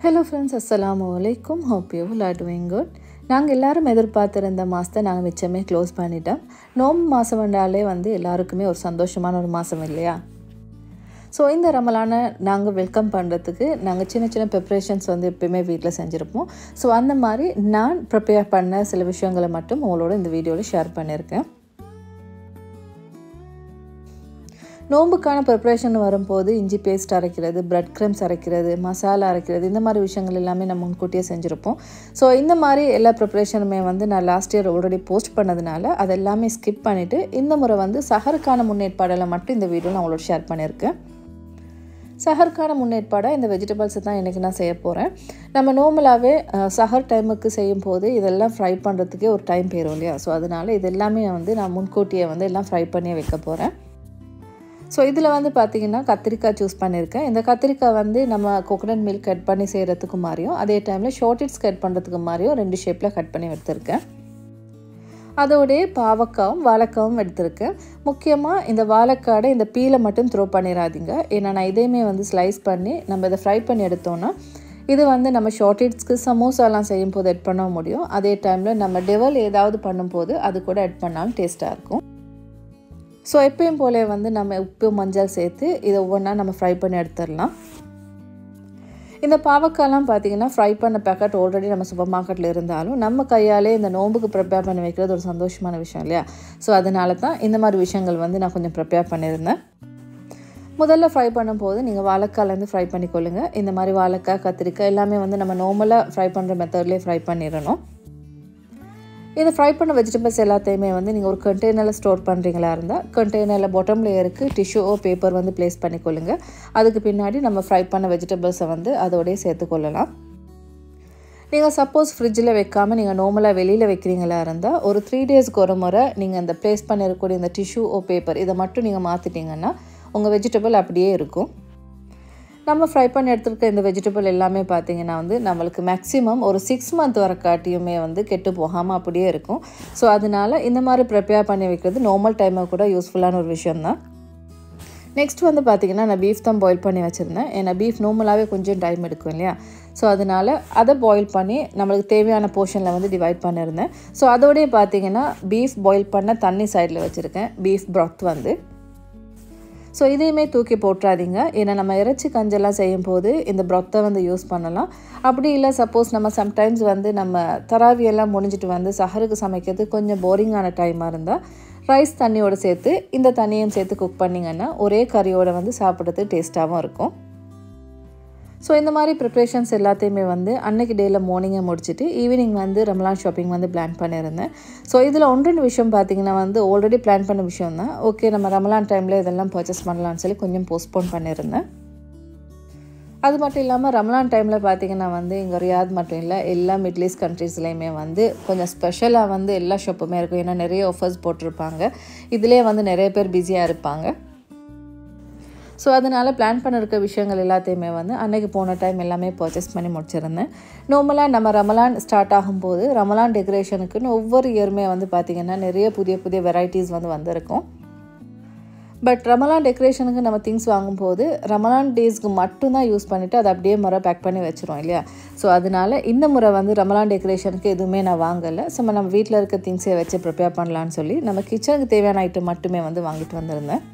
Hello friends, Assalamu alaikum. Hope you all are doing good. நாங்கள் எல்லாரும் எதிர்பார்த்திருந்த மாதத்தை நாங்கள் மிச்சமே க்ளோஸ் பண்ணிட்டோம். நோம்பு மாதம் வந்தாலே எல்லாருக்குமே ஒரு சந்தோஷமான ஒரு மாதம் இல்லையா? ஸோ இந்த ரமலானை நாங்கள் வெல்கம் பண்ணுறதுக்கு நாங்கள் சின்ன சின்ன ப்ரிப்ரேஷன்ஸ் எப்பயுமே வீட்டில் செஞ்சுருப்போம். ஸோ அந்த மாதிரி நான் ப்ரிப்பேர் பண்ண சில விஷயங்களை மட்டும் உங்களோட இந்த வீடியோவில் ஷேர் பண்ணியிருக்கேன். நோம்புக்கான ப்ரிப்ரேஷன் வரும்போது இஞ்சி பேஸ்ட் அரைக்கிறது, பிரெட் க்ரம்ஸ் அரைக்கிறது, மசாலா அரைக்கிறது, இந்த மாதிரி விஷயங்கள் எல்லாமே நம்ம முன்கூட்டியே செஞ்சுருப்போம். ஸோ இந்த மாதிரி எல்லா ப்ரிப்ரேஷனுமே நான் லாஸ்ட் இயர் ஆல்ரெடி போஸ்ட் பண்ணதுனால அது எல்லாமே ஸ்கிப் பண்ணிவிட்டு இந்த முறை சஹருக்கான முன்னேற்பாடெல்லாம் மட்டும் இந்த வீடியோ நான் உங்களோட ஷேர் பண்ணியிருக்கேன். சஹருக்கான முன்னேற்பாடாக இந்த வெஜிடபிள்ஸை தான் இன்றைக்கி நான் செய்ய போகிறேன். நம்ம நார்மலாகவே சஹர் டைமுக்கு செய்யும் போது இதெல்லாம் ஃப்ரை பண்ணுறதுக்கே ஒரு டைம் போயிடும் இல்லையா? ஸோ அதனால் இது எல்லாமே நான் முன்கூட்டியே எல்லாம் ஃப்ரை பண்ணியே வைக்க போகிறேன். ஸோ இதில் பார்த்திங்கன்னா கத்திரிக்காய் சூஸ் பண்ணியிருக்கேன். இந்த கத்திரிக்காய் நம்ம கோகோனட் மில்க் கட் பண்ணி செய்கிறதுக்கு மாதிரியும் அதே டைமில் ஷார்ட்ஸ் கட் பண்ணுறதுக்கு மாதிரியும் 2 ஷேப்பில் கட் பண்ணி எடுத்திருக்கேன். அதோடைய பாவக்காவும் வாழைக்காவும் எடுத்திருக்கேன். முக்கியமாக இந்த வாழைக்காடை இந்த பீலை மட்டும் த்ரோ பண்ணிடாதீங்க. ஏன்னா நான் இதையுமே ஸ்லைஸ் பண்ணி நம்ம இதை ஃப்ரை பண்ணி எடுத்தோன்னா இது நம்ம ஷார்ட்ஸ்க்கு சமோசாலாம் செய்யும் போது எட் பண்ண முடியும். அதே டைமில் நம்ம டெவல் ஏதாவது பண்ணும்போது அது கூட எட் பண்ணாலும் டேஸ்ட்டாக இருக்கும். ஸோ எப்பயும் போல நம்ம உப்பு மஞ்சள் சேர்த்து இதை ஒவ்வொன்றா நம்ம ஃப்ரை பண்ணி எடுத்துடலாம். இந்த பாவக்காய்லாம் பார்த்திங்கன்னா ஃப்ரை பண்ண பேக்கெட் ஆல்ரெடி நம்ம சூப்பர் மார்க்கெட்டில் இருந்தாலும் நம்ம கையாலே இந்த நோம்புக்கு ப்ரிப்பேர் பண்ணி வைக்கிறது ஒரு சந்தோஷமான விஷயம் இல்லையா? ஸோ அதனால தான் இந்த மாதிரி விஷயங்கள் நான் கொஞ்சம் ப்ரிப்பேர் பண்ணியிருந்தேன். முதல்ல ஃப்ரை பண்ணும்போது நீங்கள் வாழைக்காய்லேருந்து ஃப்ரை பண்ணிக்கொள்ளுங்க. இந்த மாதிரி வாழைக்காய், கத்திரிக்காய் எல்லாமே நம்ம நார்மலாக ஃப்ரை பண்ணுற மெத்தட்லேயே ஃப்ரை பண்ணிடணும். இந்த ஃப்ரை பண்ண வெஜிடபிள்ஸ் எல்லாத்தையுமே நீங்கள் ஒரு கண்டெய்னரில் ஸ்டோர் பண்ணுறீங்களா இருந்தால் கண்டெய்னரில் பாட்டம் லேயருக்கு டிஷ்யூவோ பேப்பர் ப்ளேஸ் பண்ணிக்கொள்ளுங்க. அதுக்கு பின்னாடி நம்ம ஃப்ரை பண்ண வெஜிடபிள்ஸை அதோடய சேர்த்துக்கொள்ளலாம். நீங்கள் சப்போஸ் ஃப்ரிட்ஜில் வைக்காமல் நீங்கள் நார்மலாக வெளியில் வைக்கிறீங்களா இருந்தால் ஒரு 3 டேஸ்க்கு ஒரு முறை நீங்கள் இந்த ப்ளேஸ் பண்ணிருக்கக்கூடிய இந்த டிஷ்யூவோ பேப்பர் இதை மட்டும் நீங்கள் மாற்றிட்டீங்கன்னா உங்கள் வெஜிடபிள் அப்படியே இருக்கும். நம்ம ஃப்ரை பண்ணி எடுத்துருக்க இந்த வெஜிடபிள் எல்லாமே பார்த்திங்கன்னா நம்மளுக்கு மேக்ஸிமம் ஒரு 6 மந்த் வர காட்டியுமே கெட்டு போகாமல் அப்படியே இருக்கும். ஸோ அதனால் இந்த மாதிரி ப்ரிப்பேர் பண்ணி வைக்கிறது நார்மல் டைமை கூட யூஸ்ஃபுல்லான ஒரு விஷயந்தான். நெக்ஸ்ட் பார்த்திங்கன்னா நான் பீஃப் தான் பாயில் பண்ணி வச்சுருந்தேன். ஏன்னா பீஃப் நார்மலாகவே கொஞ்சம் டைம் எடுக்கும் இல்லையா? ஸோ அதனால் அதை பாயில் பண்ணி நம்மளுக்கு தேவையான போர்ஷனில் டிவைட் பண்ணியிருந்தேன். ஸோ அதோடய பார்த்திங்கன்னா பீஃப் பாயில் பண்ண தண்ணி சைடில் வச்சுருக்கேன். பீஃப் ப்ராத் ஸோ இதையுமே தூக்கி போட்டுறாதீங்க. ஏன்னா நம்ம இறைச்சி கஞ்செல்லாம் செய்யும்போது இந்த ப்ராத்தை யூஸ் பண்ணலாம். அப்படி இல்லை சப்போஸ் நம்ம சம்டைம்ஸ் நம்ம தராவியெல்லாம் முடிஞ்சிட்டு சஹருக்கு சமைக்கிறது கொஞ்சம் போரிங்கான டைமாக இருந்தால் ரைஸ் தண்ணியோடு சேர்த்து இந்த தண்ணியும் சேர்த்து குக் பண்ணிங்கன்னா ஒரே கறியோடு சாப்பிட்றது டேஸ்ட்டாகவும் இருக்கும். ஸோ இந்த மாதிரி ப்ரிப்ரேஷன்ஸ் எல்லாத்தையுமே அன்னைக்கு டேயில் மார்னிங்கை முடிச்சுட்டு ஈவினிங் ரமலான் ஷாப்பிங் பிளான் பண்ணியிருந்தேன். ஸோ இதில் 1-2 விஷயம் பார்த்திங்கன்னா ஆல்ரெடி பிளான் பண்ண விஷயம் தான். ஓகே நம்ம ரமலான் டைமில் இதெல்லாம் பர்ச்சேஸ் பண்ணலான்னு சொல்லி கொஞ்சம் போஸ்ட்போன் பண்ணியிருந்தேன். அது மட்டும் இல்லாமல் ரமலான் டைமில் பார்த்திங்கன்னா இங்கே ரியாத் மட்டும் இல்லை எல்லா மிடில் ஈஸ்ட் கண்ட்ரீஸ்லேயுமே கொஞ்சம் ஸ்பெஷலாக எல்லா ஷாப்புமே இருக்கும். ஏன்னா நிறைய ஆஃபர்ஸ் போட்டிருப்பாங்க. இதிலே நிறைய பேர் பிஸியாக இருப்பாங்க. ஸோ அதனால் பிளான் பண்ணிருக்க விஷயங்கள் எல்லாத்தையுமே அன்றைக்கி போன டைம் எல்லாமே பர்ச்சேஸ் பண்ணி முடிச்சிருந்தேன். நார்மலாக நம்ம ரமலான் ஸ்டார்ட் ஆகும்போது ரமலான் டெக்கரேஷனுக்குன்னு ஒவ்வொரு இயருமே பார்த்திங்கன்னா நிறைய புதிய புதிய வெரைட்டிஸ் வந்திருக்கும். பட் ரமலான் டெக்கரேஷனுக்கு நம்ம திங்ஸ் வாங்கும்போது ரமலான் டேஸ்க்கு மட்டும்தான் யூஸ் பண்ணிவிட்டு அதை அப்படியே முறை பேக் பண்ணி வச்சுருவோம் இல்லையா? ஸோ அதனால் இந்த முறை ரமலான் டெக்கரேஷனுக்கு எதுவுமே நான் வாங்கலை. ஸோ நம்ம வீட்டில் இருக்க திங்ஸை வச்சு ப்ரிப்பேர் பண்ணலான்னு சொல்லி நம்ம கிச்சனுக்கு தேவையான ஐட்டம் மட்டுமே வாங்கிட்டு வந்திருந்தேன்.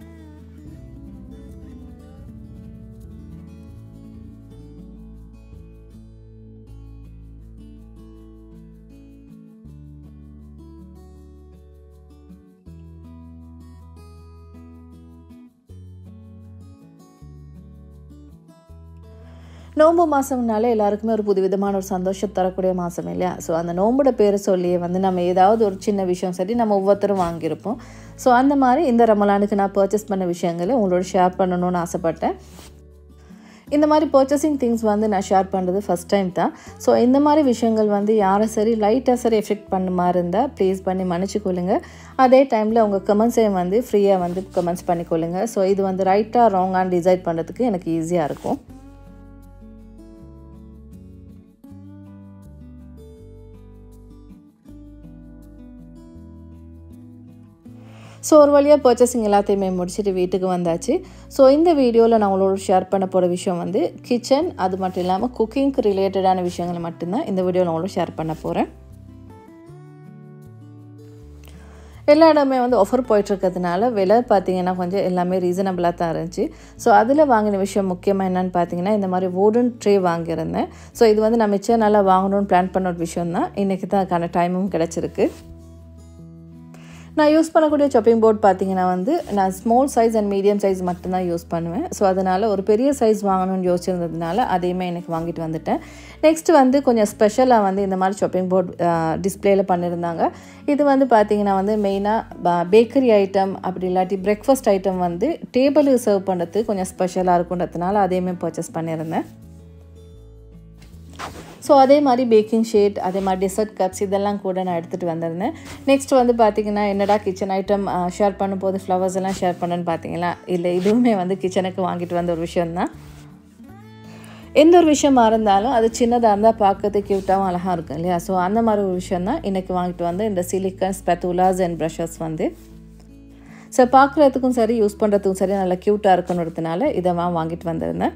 நோம்பு மாதம்னாலே எல்லாருக்குமே ஒரு புதுவிதமான ஒரு சந்தோஷம் தரக்கூடிய மாதம் இல்லையா? ஸோ அந்த நோம்போட பேரை சொல்லியே நம்ம ஏதாவது ஒரு சின்ன விஷயம் சரி நம்ம ஒவ்வொருத்தரும் வாங்கியிருப்போம். ஸோ அந்த மாதிரி இந்த ரமலானுக்கு நான் பர்ச்சேஸ் பண்ண விஷயங்களை உங்களோட ஷேர் பண்ணணும்னு ஆசைப்பட்டேன். இந்த மாதிரி பர்ச்சேசிங் திங்ஸ் நான் ஷேர் பண்ணுறது ஃபஸ்ட் டைம் தான். ஸோ இந்த மாதிரி விஷயங்கள் யாரை சரி லைட்டாக சரி எஃபெக்ட் பண்ண மாதிரி இருந்தால் ப்ளீஸ் பண்ணி மன்னிச்சுக்கொள்ளுங்க. அதே டைமில் உங்கள் கமெண்ட்ஸையும் ஃப்ரீயாக கமெண்ட்ஸ் பண்ணிக்கொள்ளுங்க. ஸோ இது ரைட்டாக ராங்கான்னு டிசைட் பண்ணுறதுக்கு எனக்கு ஈஸியாக இருக்கும். ஸோ ஒரு வழியாக பர்ச்சேசிங் எல்லாத்தையுமே முடிச்சுட்டு வீட்டுக்கு வந்தாச்சு. ஸோ இந்த வீடியோவில் நான் உங்களோட ஷேர் பண்ண போகிற விஷயம் வந்து கிச்சன், அது மட்டும் இல்லாமல் குக்கிங்க்கு ரிலேட்டடான விஷயங்களை மட்டும்தான் இந்த வீடியோவில் நான் உங்களோட ஷேர் பண்ண போகிறேன். எல்லா இடமே வந்து ஆஃபர் போயிட்டுருக்கிறதுனால விலை பார்த்திங்கன்னா கொஞ்சம் எல்லாமே ரீசனபிளாக தான் இருந்துச்சு. ஸோ அதில் வாங்கின விஷயம் முக்கியமாக என்னென்னு பார்த்தீங்கன்னா, இந்த மாதிரி வுடன் ட்ரே வாங்கியிருந்தேன். ஸோ இது வந்து நான் மிச்சம் நல்லா வாங்கணும்னு பிளான் பண்ண ஒரு விஷயம் தான். இன்றைக்கி தான் அதுக்கான டைமும் கிடச்சிருக்கு. நான் யூஸ் பண்ணக்கூடிய சாப்பிங் போர்ட் பார்த்திங்கன்னா வந்து நான் small size and medium size மட்டும்தான் யூஸ் பண்ணுவேன். ஸோ அதனால் ஒரு பெரிய சைஸ் வாங்கணும்னு யோசிச்சிருந்ததுனால அதையுமே எனக்கு வாங்கிட்டு வந்துட்டேன். நெக்ஸ்ட்டு வந்து கொஞ்சம் ஸ்பெஷலாக வந்து இந்த மாதிரி சாப்பிங் போர்ட் டிஸ்பிளேயில் பண்ணியிருந்தாங்க. இது வந்து பார்த்திங்கன்னா வந்து மெயினாக பேக்கரி ஐட்டம் அப்படி இல்லாட்டி பிரேக்ஃபாஸ்ட் ஐட்டம் வந்து டேபிளுக்கு சர்வ் பண்ணுறதுக்கு கொஞ்சம் ஸ்பெஷலாக இருக்குன்றதுனால அதையுமே பர்ச்சேஸ் பண்ணியிருந்தேன். ஸோ அதே மாதிரி பேக்கிங் ஷீட், அதே மாதிரி டெசர்ட் கப்ஸ் இதெல்லாம் கூட நான் எடுத்துகிட்டு வந்திருந்தேன். நெக்ஸ்ட் வந்து பார்த்திங்கன்னா என்னடா கிச்சன் ஐட்டம் ஷேர் பண்ணும்போது ஃப்ளவர்ஸ் எல்லாம் ஷேர் பண்ணுன்னு பார்த்தீங்களா, இல்லை இதுவுமே வந்து கிச்சனுக்கு வாங்கிட்டு வந்த ஒரு விஷயந்தான். எந்த ஒரு விஷயமா இருந்தாலும் அது சின்னதாக இருந்தால் பார்க்கறதுக்கு க்யூட்டாகவும் அழகாக இருக்கும் இல்லையா. ஸோ அந்த மாதிரி ஒரு விஷயம் தான் இன்றைக்கி வாங்கிட்டு வந்து இந்த சிலிக்கன் ஸ்பெத்துலாஸ் அண்ட் ப்ரஷஸ் வந்து ஸோ பார்க்குறதுக்கும் சரி யூஸ் பண்ணுறதுக்கும் சரி நல்லா க்யூட்டாக இருக்குன்றதுனால இதை வாங்கிட்டு வந்திருந்தேன்.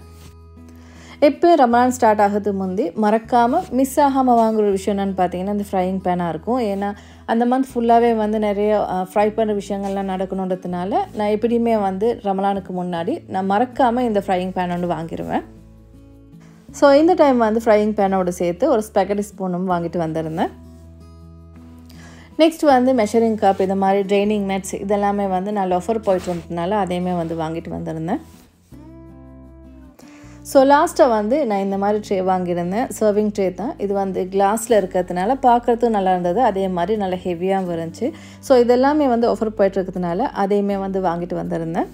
எப்போ ரமலான் ஸ்டார்ட் ஆகிறது முந்தி மறக்காமல் மிஸ் ஆகாமல் வாங்குகிற விஷயம் என்னென்னு பார்த்தீங்கன்னா இந்த ஃப்ரையிங் பேனாக இருக்கும். ஏன்னா அந்த மந்த் ஃபுல்லாகவே வந்து நிறைய ஃப்ரை பண்ணுற விஷயங்கள்லாம் நடக்கணுன்றதுனால நான் எப்படியுமே வந்து ரமலானுக்கு முன்னாடி நான் மறக்காமல் இந்த ஃப்ரையிங் பேன் ஒன்று வாங்கிடுவேன். ஸோ இந்த டைம் வந்து ஃப்ரையிங் பேனோடு சேர்த்து ஒரு ஸ்பெகட்டி ஸ்பூனும் வாங்கிட்டு வந்திருந்தேன். நெக்ஸ்ட் வந்து மெஷரிங் கப், இந்த மாதிரி ட்ரைனிங் நட்ஸ் இதெல்லாமே வந்து நல்ல ஆஃபர் போயிட்டு இருந்ததுனால அதையுமே வந்து வாங்கிட்டு வந்திருந்தேன். ஸோ லாஸ்ட்டாக வந்து நான் இந்த மாதிரி ட்ரே வாங்கியிருந்தேன். சர்விங் ட்ரே தான். இது வந்து கிளாஸில் இருக்கிறதுனால பார்க்குறதும் நல்லா இருந்தது, அதே மாதிரி நல்லா ஹெவியாகவும் இருந்துச்சு. ஸோ இதெல்லாமே வந்து ஆஃபர் போய்ட்டுருக்கிறதுனால அதையுமே வந்து வாங்கிட்டு வந்திருந்தேன்.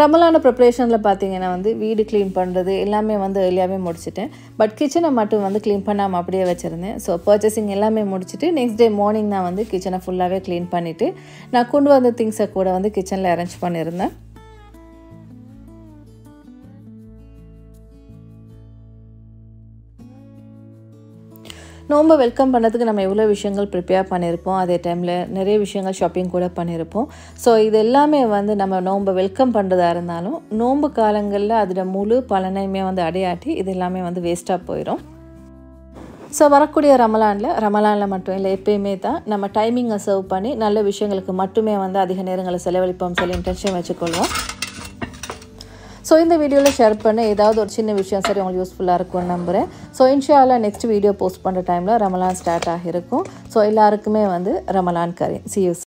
ரமலான ப்ரிப்ரேஷனில் பார்த்தீங்கன்னா வந்து வீடு க்ளீன் பண்ணுறது எல்லாமே வந்து ஏர்லியாகவே முடிச்சிட்டேன். பட் கிச்சனை மட்டும் வந்து க்ளீன் பண்ணாமல் அப்படியே வச்சுருந்தேன். ஸோ பர்ச்சேசிங் எல்லாமே முடிச்சுட்டு நெக்ஸ்ட் டே மார்னிங் நான் வந்து கிச்சனை ஃபுல்லாகவே க்ளீன் பண்ணிவிட்டு நான் கொண்டு வந்த திங்ஸை கூட வந்து கிச்சனில் அரேஞ்ச் பண்ணியிருந்தேன். நோம்பை வெல்கம் பண்ணுறதுக்கு நம்ம எவ்வளோ விஷயங்கள் ப்ரிப்பேர் பண்ணியிருப்போம், அதே டைமில் நிறைய விஷயங்கள் ஷாப்பிங் கூட பண்ணியிருப்போம். ஸோ இது எல்லாமே வந்து நம்ம நோம்பை வெல்கம் பண்ணுறதா இருந்தாலும் நோம்பு காலங்களில் அதோட முழு பலனையுமே வந்து அடையாட்டி இது எல்லாமே வந்து வேஸ்ட்டாக போயிடும். ஸோ வரக்கூடிய ரமலானில் மட்டும் இல்லை எப்பயுமே தான் நம்ம டைமிங்கை சர்வ் பண்ணி நல்ல விஷயங்களுக்கு மட்டுமே வந்து அதிக நேரங்களை செலவழிப்போம் சொல்லி இன்டென்ஷன் வச்சுக்கொள்வோம். ஸோ இந்த வீடியோவில் ஷேர் பண்ண ஏதாவது ஒரு சின்ன விஷயம் சரி உங்களுக்கு யூஸ்ஃபுல்லாக இருக்கும்னு நம்புகிறேன். ஸோ இன்ஷா அல்லாஹ் நெக்ஸ்ட் வீடியோ போஸ்ட் பண்ணுற டைமில் ரமலான் ஸ்டார்ட் ஆகியிருக்கும். ஸோ எல்லாருக்குமே வந்து ரமலான் கரீம். See you soon.